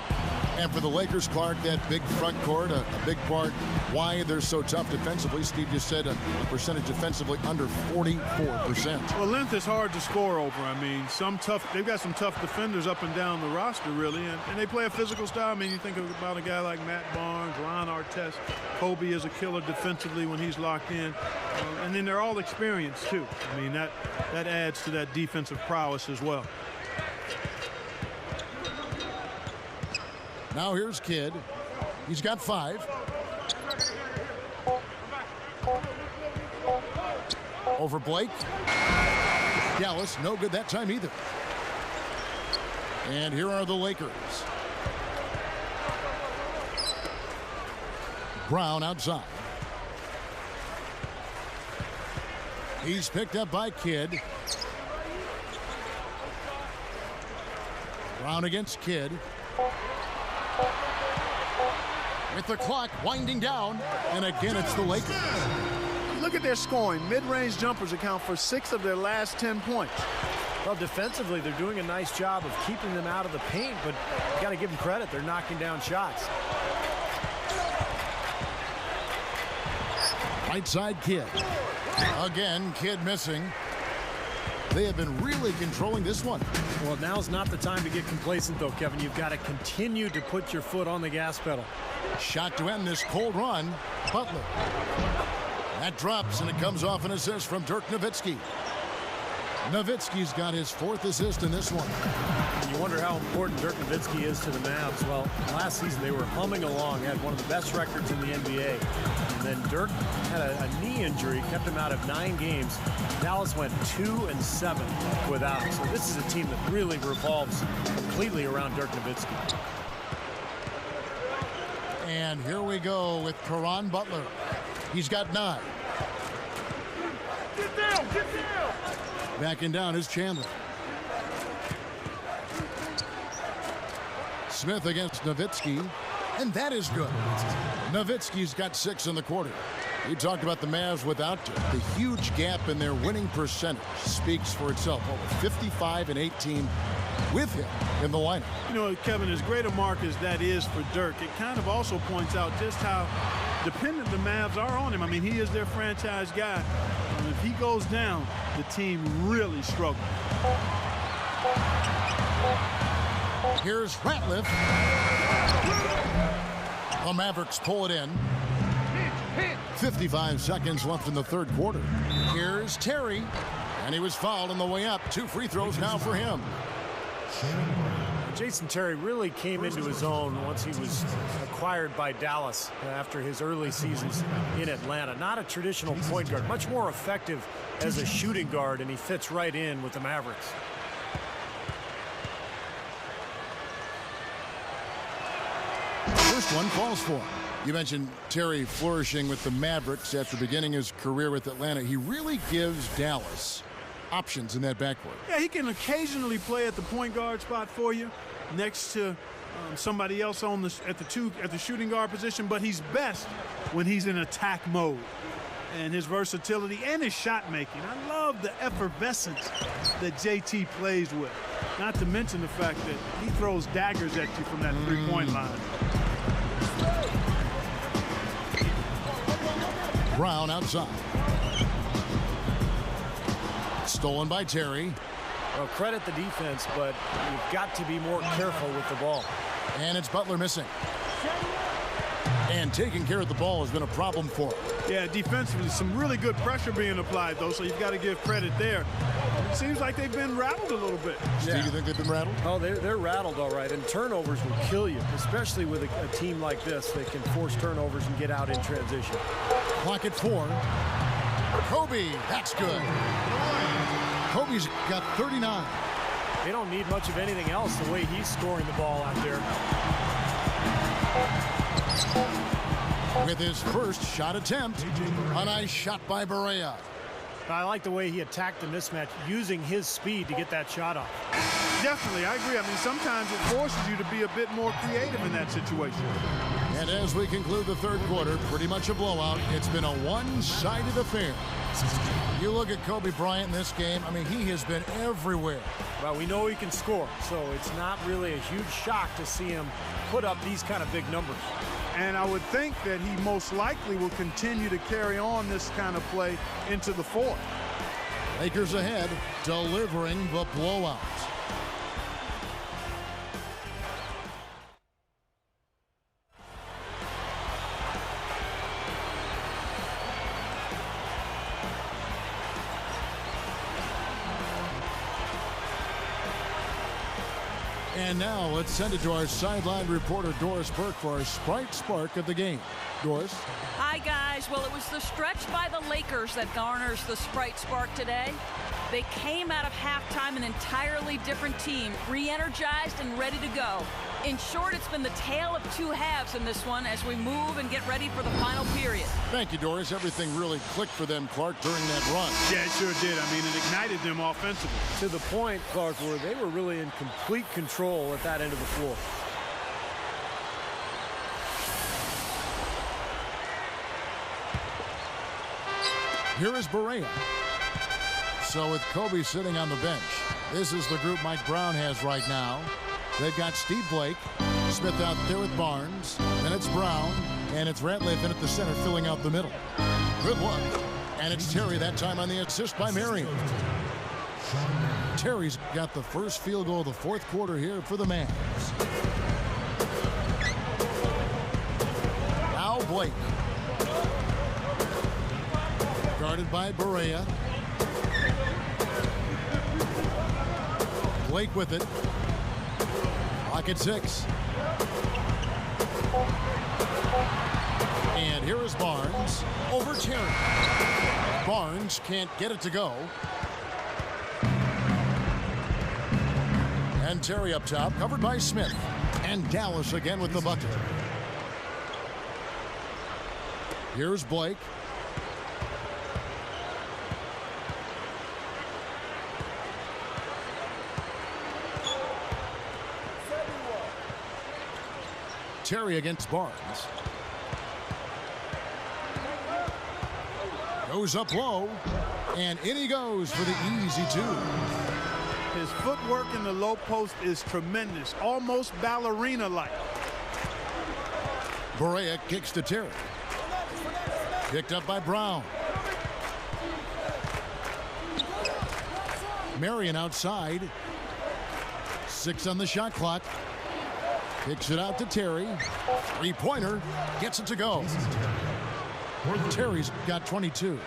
And for the Lakers, Clark, that big front court, a big part why they're so tough defensively. Steve just said a percentage defensively under 44%. Well, length is hard to score over. I mean, they've got some tough defenders up and down the roster, really, and they play a physical style. I mean, you think about a guy like Matt Barnes, Ron Artest. Kobe is a killer defensively when he's locked in. And then they're all experienced, too. I mean, that adds to that defensive prowess as well. Now here's Kidd. He's got 5. Over Blake. Dallas, no good that time either. And here are the Lakers. Brown outside. He's picked up by Kidd. Brown against Kidd. With the clock winding down, and again it's the Lakers. Look at their scoring. Mid-range jumpers account for 6 of their last 10 points. Well, defensively, they're doing a nice job of keeping them out of the paint, but you got to give them credit. They're knocking down shots. Right side, Kidd. Again, Kidd missing. They have been really controlling this one. Well, now's not the time to get complacent, though, Kevin. You've got to continue to put your foot on the gas pedal. Shot to end this cold run. Butler. That drops, and it comes off an assist from Dirk Nowitzki. Nowitzki's got his 4th assist in this one. You wonder how important Dirk Nowitzki is to the Mavs. Well, last season they were humming along, had one of the best records in the NBA. And then Dirk had a knee injury, kept him out of 9 games. Dallas went 2-7 without him. So this is a team that really revolves completely around Dirk Nowitzki. And here we go with Caron Butler. He's got 9. Get down! Get down! Backing down is Chandler. Smith against Nowitzki, and that is good. Nowitzki's got 6 in the quarter. You talked about the Mavs without Dirk. The huge gap in their winning percentage speaks for itself. Over 55-18 with him in the lineup. You know, Kevin, as great a mark as that is for Dirk, it kind of also points out just how dependent the Mavs are on him. I mean, he is their franchise guy. And if he goes down, the team really struggles. Here's Ratliff. The Mavericks pull it in. 55 seconds left in the 3rd quarter. Here's Terry. And he was fouled on the way up. 2 free throws now for him. Jason Terry really came into his own once he was acquired by Dallas after his early seasons in Atlanta. Not a traditional point guard, much more effective as a shooting guard, and he fits right in with the Mavericks. First one falls for him. You mentioned Terry flourishing with the Mavericks after beginning his career with Atlanta. He really gives Dallas options in that backcourt. Yeah, he can occasionally play at the point guard spot for you next to somebody else on at the shooting guard position, but he's best when he's in attack mode. And his versatility and his shot making. I love the effervescence that JT plays with. Not to mention the fact that he throws daggers at you from that three-point line. Brown outside. Stolen by Terry. Well, credit the defense, but you've got to be more careful with the ball. And it's Butler missing. And taking care of the ball has been a problem for him. Yeah, defensively, some really good pressure being applied, though, so you've got to give credit there. It seems like they've been rattled a little bit. Steve, you think they've been rattled? Oh, they're rattled all right, and turnovers will kill you, especially with a team like this that can force turnovers and get out in transition. Clock at 4. Kobe, that's good. Kobe's got 39. They don't need much of anything else the way he's scoring the ball out there. With his first shot attempt, a nice shot by Barea. I like the way he attacked the mismatch, using his speed to get that shot off. Definitely, I agree. I mean, sometimes it forces you to be a bit more creative in that situation. And as we conclude the third quarter, pretty much a blowout. It's been a one-sided affair. You look at Kobe Bryant in this game, I mean, he has been everywhere. Well, we know he can score, so it's not really a huge shock to see him put up these kind of big numbers. And I would think that he most likely will continue to carry on this kind of play into the fourth. Lakers ahead, delivering the blowout. And now let's send it to our sideline reporter, Doris Burke, for our Sprite Spark of the game. Doris? Hi, guys. Well, it was the stretch by the Lakers that garners the Sprite Spark today. They came out of halftime an entirely different team, re-energized and ready to go. In short, it's been the tale of two halves in this one as we move and get ready for the final period. Thank you, Doris. Everything really clicked for them, Clark, during that run. Yeah, it sure did. I mean, it ignited them offensively. To the point, Clark, where they were really in complete control at that end of the floor. Here is Barea. So with Kobe sitting on the bench, this is the group Mike Brown has right now. They've got Steve Blake, Smith out there with Barnes, then it's Brown, and it's Ratliff in at the center filling out the middle. Good luck. And it's Terry that time on the assist by Marion. Terry's got the first field goal of the fourth quarter here for the Mavs. Now Blake. Guarded by Barea. Blake with it. Clock at 6. And here is Barnes over Terry. Barnes can't get it to go. And Terry up top, covered by Smith. And Dallas again with the bucket. Here's Blake. Terry against Barnes. Goes up low, and in he goes for the easy two. His footwork in the low post is tremendous, almost ballerina-like. Barea kicks to Terry. Picked up by Brown. Marion outside. 6 on the shot clock. Kicks it out to Terry. Three-pointer. Gets it to go. Terry's got 22.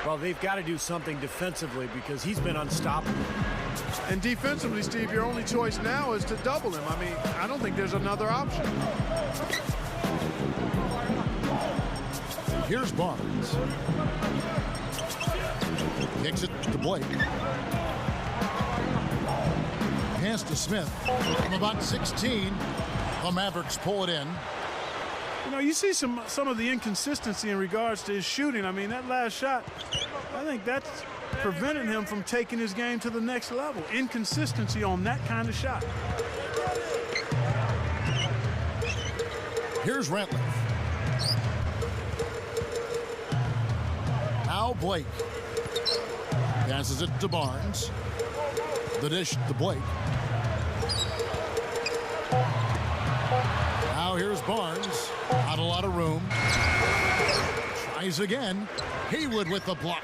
Well, they've got to do something defensively because he's been unstoppable. And defensively, Steve, your only choice now is to double him. I mean, I don't think there's another option. Here's Barnes. Kicks it to Blake. Pass to Smith from about 16. The Mavericks pull it in. You know, you see some of the inconsistency in regards to his shooting. I mean, that last shot, I think that's preventing him from taking his game to the next level. Inconsistency on that kind of shot. Here's Ratliff. Now Blake. Passes it to Barnes. The dish to Blake. Now here's Barnes. Not a lot of room. Tries again. Haywood with the block.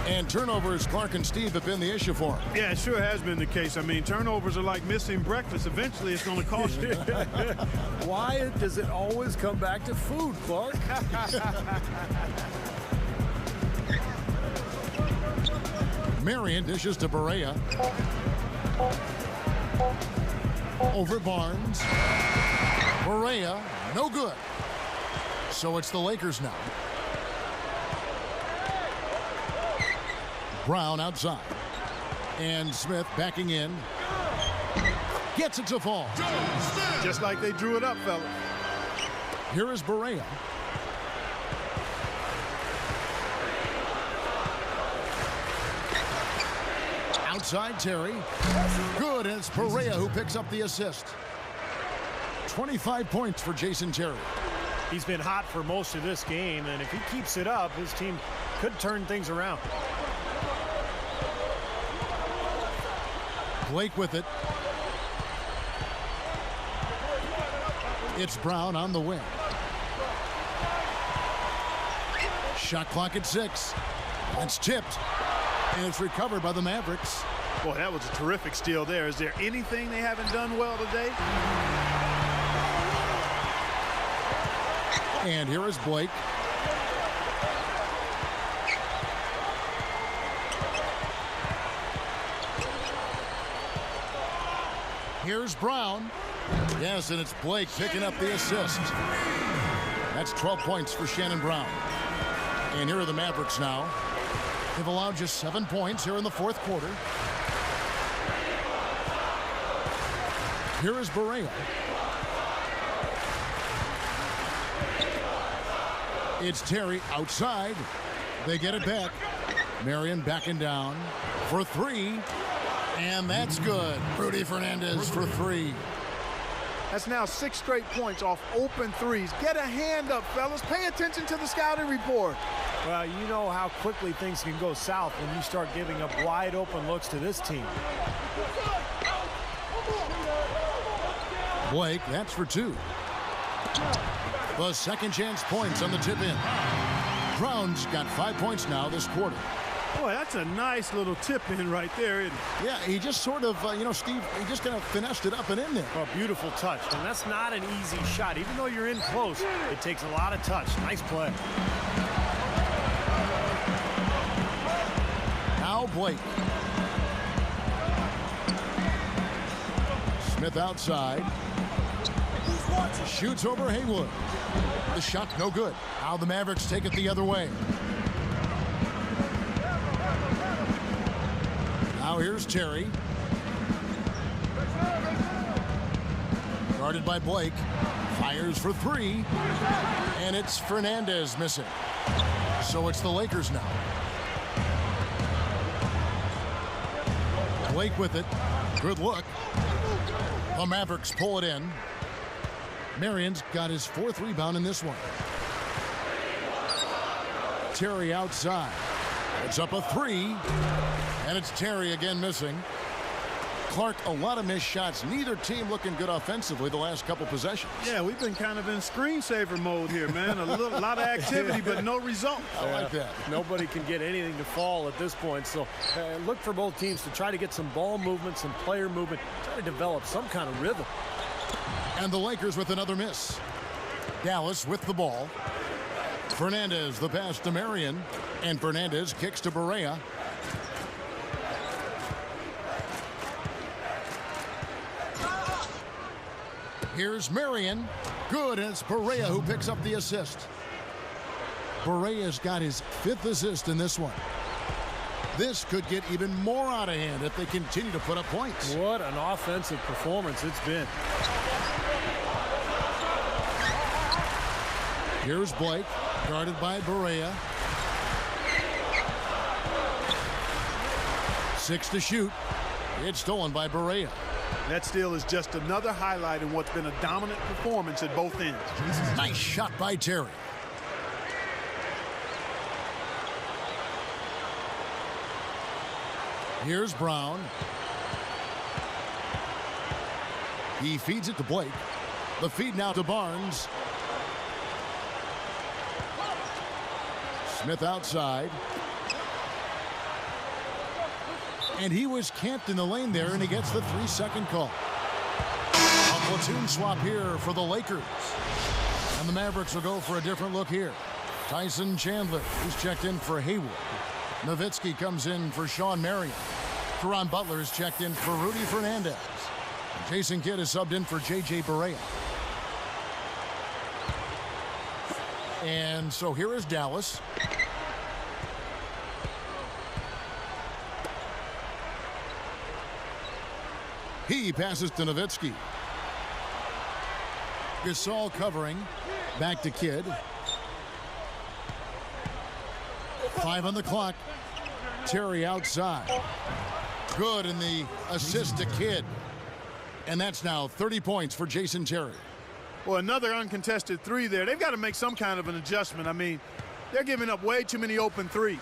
And turnovers, Clark and Steve, have been the issue for him. Yeah, it sure has been the case. I mean, turnovers are like missing breakfast. Eventually, it's going to cost you. Why does it always come back to food, Clark? Marion dishes to Barea. Over Barnes. Barea, no good. So it's the Lakers now. Brown outside. And Smith backing in. Gets it to fall. Just like they drew it up, fellas. Here is Barea. Outside Terry. Good, and it's Barea who picks up the assist. 25 points for Jason Terry. He's been hot for most of this game, and if he keeps it up, his team could turn things around. Blake with it. It's Brown on the wing. Shot clock at 6. It's tipped. And it's recovered by the Mavericks. Boy, that was a terrific steal there. Is there anything they haven't done well today? And here is Blake. Here's Brown. Yes, and it's Blake picking up the assist. That's 12 points for Shannon Brown. And here are the Mavericks now. They've allowed just 7 points here in the fourth quarter. Here is Barea. It's Terry outside. They get it back. Marion backing down for 3. And that's good. Rudy Fernandez for 3. That's now 6 straight points off open threes. Get a hand up, fellas. Pay attention to the scouting report. Well, you know how quickly things can go south when you start giving up wide open looks to this team. Blake, that's for 2. The second chance points on the tip in. Brown's got 5 points now this quarter. Boy, that's a nice little tip in right there, isn't it? Yeah, he just sort of, Steve, he just kind of finessed it up and in there. Oh, beautiful touch. And that's not an easy shot. Even though you're in close, it takes a lot of touch. Nice play. Now Blake. Smith outside. Shoots over Haywood. The shot no good. Now the Mavericks take it the other way. Now here's Terry. Guarded by Blake. Fires for 3. And it's Fernandez missing. So it's the Lakers now. Blake with it. Good look. The Mavericks pull it in. Marion's got his 4th rebound in this one. Terry outside. It's up a 3. And it's Terry again missing. Clark, a lot of missed shots. Neither team looking good offensively the last couple possessions. Yeah, we've been kind of in screensaver mode here, man. A lot of activity, but no result. I like that. Nobody can get anything to fall at this point. So look for both teams to try to get some ball movement, some player movement, try to develop some kind of rhythm. And the Lakers with another miss. Dallas with the ball. Fernandez the pass to Marion. And Fernandez kicks to Barea. Here's Marion. Good, and it's Barea who picks up the assist. Barea's got his 5th assist in this one. This could get even more out of hand if they continue to put up points. What an offensive performance it's been. Here's Blake, guarded by Barea. 6 to shoot. It's stolen by Barea. That steal is just another highlight in what's been a dominant performance at both ends. Nice shot by Terry. Here's Brown. He feeds it to Blake. The feed now to Barnes. Smith outside. And he was camped in the lane there, and he gets the 3-second call. A platoon swap here for the Lakers. And the Mavericks will go for a different look here. Tyson Chandler, who's checked in for Hayward. Nowitzki comes in for Sean Marion. Caron Butler is checked in for Rudy Fernandez. Jason Kidd is subbed in for J.J. Barea. And so here is Dallas. He passes to Nowitzki. Gasol covering. Back to Kidd. 5 on the clock. Terry outside. Good, in the assist to Kidd. And that's now 30 points for Jason Terry. Well, another uncontested 3 there. They've got to make some kind of an adjustment. I mean, they're giving up way too many open 3s.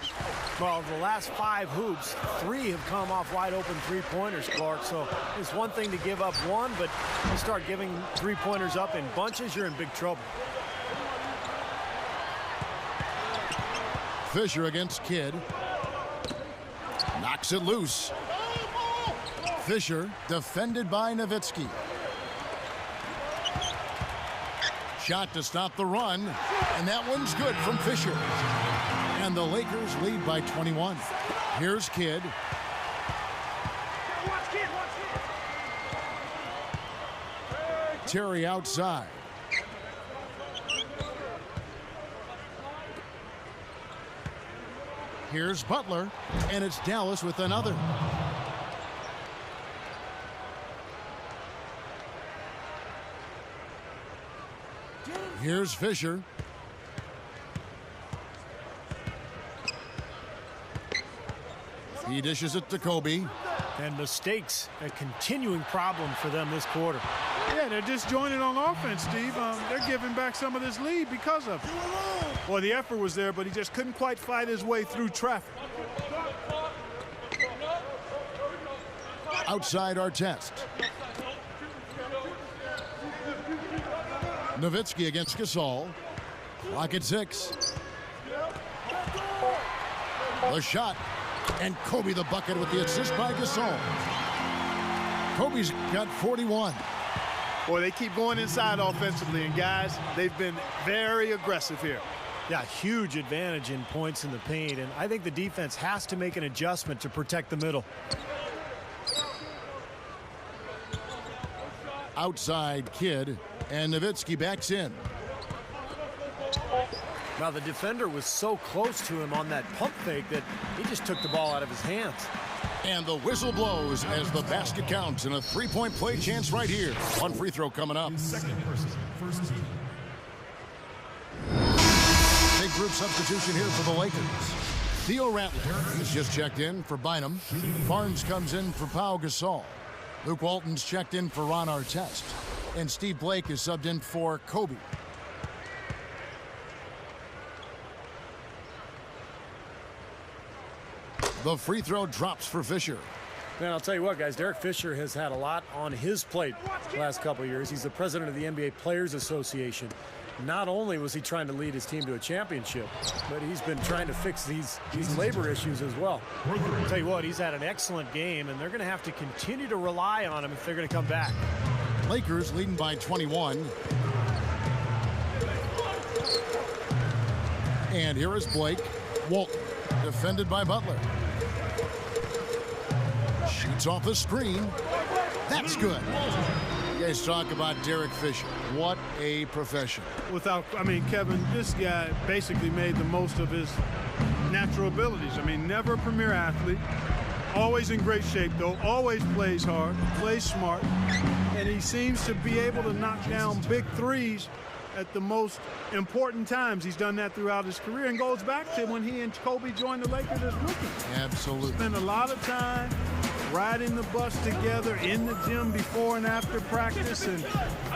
Well, the last 5 hoops, 3 have come off wide open 3-pointers, Clark. So it's one thing to give up 1, but you start giving 3-pointers up in bunches, you're in big trouble. Fisher against Kidd. Knocks it loose. Fisher defended by Nowitzki. Shot to stop the run, and that one's good from Fisher. And the Lakers lead by 21. Here's Kidd. Terry outside. Here's Butler, and it's Dallas with another. Here's Fisher. He dishes it to Kobe. And mistakes, a continuing problem for them this quarter. Yeah, they're disjointed on offense, Steve. They're giving back some of this lead because of it. Well, the effort was there, but he just couldn't quite fight his way through traffic. Outside our test. Nowitzki against Gasol. Clock at 6. The shot. And Kobe the bucket with the assist by Gasol. Kobe's got 41. Boy, they keep going inside offensively, and guys, they've been very aggressive here. Yeah, huge advantage in points in the paint, and I think the defense has to make an adjustment to protect the middle. Outside Kidd, and Nowitzki backs in. Now, the defender was so close to him on that pump fake that he just took the ball out of his hands. And the whistle blows as the basket counts, and a 3-point play chance right here. One free throw coming up. Second person, first team. Big group substitution here for the Lakers. Theo Rattler, he's just checked in for Bynum. Barnes comes in for Pau Gasol. Luke Walton's checked in for Ron Artest. And Steve Blake is subbed in for Kobe. The free throw drops for Fisher. Man, I'll tell you what, guys, Derek Fisher has had a lot on his plate the last couple of years. He's the president of the NBA Players Association. Not only was he trying to lead his team to a championship, but he's been trying to fix these labor issues as well. I'll tell you what, he's had an excellent game, and they're going to have to continue to rely on him if they're going to come back. Lakers leading by 21. And here is Blake. Walton, defended by Butler. Shoots off the screen. That's good. You guys talk about Derek Fisher. What a professional. Kevin, this guy basically made the most of his natural abilities. Never a premier athlete. Always in great shape, though. Always plays hard, plays smart. And he seems to be able to knock down big threes at the most important times. He's done that throughout his career and goes back to when he and Kobe joined the Lakers as rookies. Absolutely. Spent a lot of time riding the bus together in the gym before and after practice, and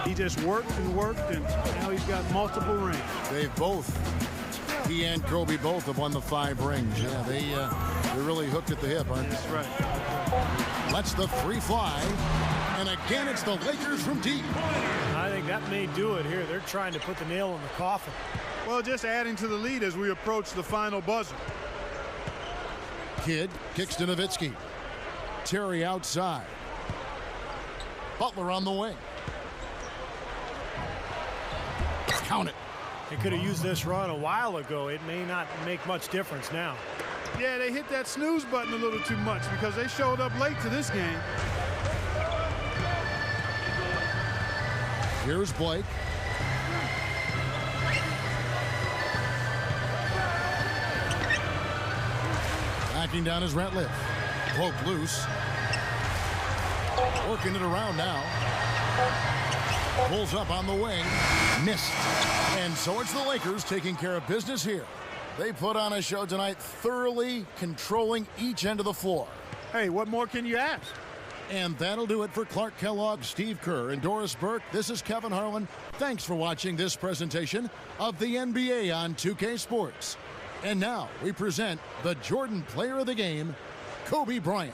he just worked, and now he's got multiple rings. He and Kobe both have won the 5 rings. Yeah, they're really hooked at the hip, aren't they? That's right. Lets the 3 fly. And again, it's the Lakers from deep. I think that may do it here. They're trying to put the nail in the coffin. Well, just adding to the lead as we approach the final buzzer. Kidd kicks to Nowitzki. Terry outside. Butler on the wing. Count it. They could have used this run a while ago. It may not make much difference now. Yeah, they hit that snooze button a little too much because they showed up late to this game. Here's Blake. Backing down his Ratliff. Poke loose. Working it around now. Pulls up on the wing. Missed. And so it's the Lakers taking care of business here. They put on a show tonight, thoroughly controlling each end of the floor. Hey, what more can you ask? And that'll do it for Clark Kellogg, Steve Kerr, and Doris Burke. This is Kevin Harlan. Thanks for watching this presentation of the NBA on 2K Sports. And now we present the Jordan Player of the Game, Kobe Bryant.